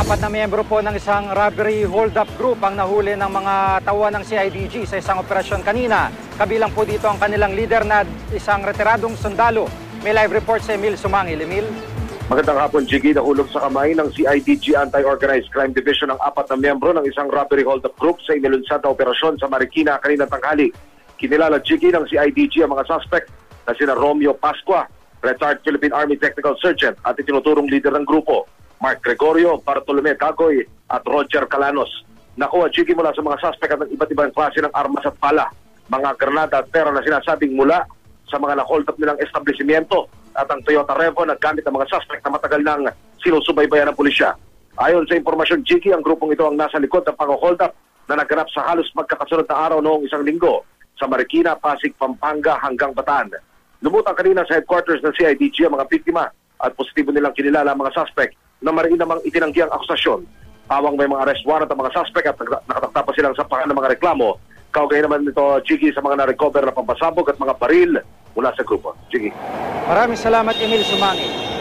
Apat na miyembro po ng isang robbery hold-up group ang nahuli ng mga tauhan ng CIDG sa isang operasyon kanina. Kabilang po dito ang kanilang leader na isang retiradong sundalo. May live report si Emil Sumangil. Emil? Magandang hapon, Jiggy. Nahulog sa kamay ng CIDG Anti-Organized Crime Division ang apat na miyembro ng isang robbery hold-up group sa inilunsad na operasyon sa Marikina kanina tanghali. Kinilala, Jiggy, ng CIDG ang mga suspect na sina Romeo Pascua, retired Philippine Army Technical Sergeant at itinuturong leader ng grupo, Mark Gregorio, Bartolome Cagoy at Roger Calanos. Nakuha, Jiggy, mula sa mga suspect at ng iba't ibang klase ng armas at pala, mga granada at pera na sinasabing mula sa mga na-hold up nilang establishmento at ang Toyota Revo na gamit ng mga suspect na matagal nang sinusubaybayan ng pulisya. Ayon sa impormasyon, Jiggy, ang grupong ito ang nasa likod ng pang-hold up na naganap sa halos magkakasunod na araw noong isang linggo sa Marikina, Pasig, Pampanga hanggang Bataan. Lumutang kanina sa headquarters ng CIDG ang mga biktima at positibo nilang kinilala ang mga suspect na mariin namang itinanggi ang akusasyon. Pawang may mga arrest warrant ang mga suspect at nakatakta pa silang sampahan ng mga reklamo. Kaugay naman nito, Jiggy, sa mga na-recover na pampasabog at mga baril mula sa grupo. Jiggy. Maraming salamat, Emil Sumangil.